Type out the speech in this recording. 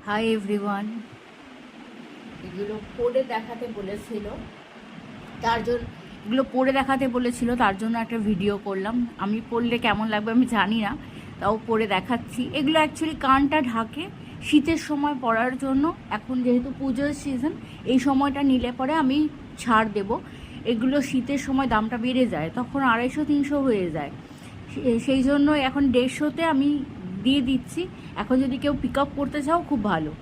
Hi everyone. এগুলো পরে দেখাতে বলেছিল, তার জন্য একটা ভিডিও করলাম। আমি পরলে কেমন লাগবে আমি জানি না, তাও পরে দেখাচ্ছি। এগুলো অ্যাকচুয়ালি কানটা ঢাকে, শীতের সময় পরার জন্য। এখন যেহেতু পুজোর সিজন, এই সময়টা নিলে পরে আমি ছাড় দেব। এগুলো শীতের সময় দামটা বেড়ে যায়, তখন 250-300 হয়ে যায়। সেই জন্য এখন 150-তে আমি দিয়ে দিচ্ছি। এখন যদি কেউ পিক আপ করতে চাও খুব ভালো।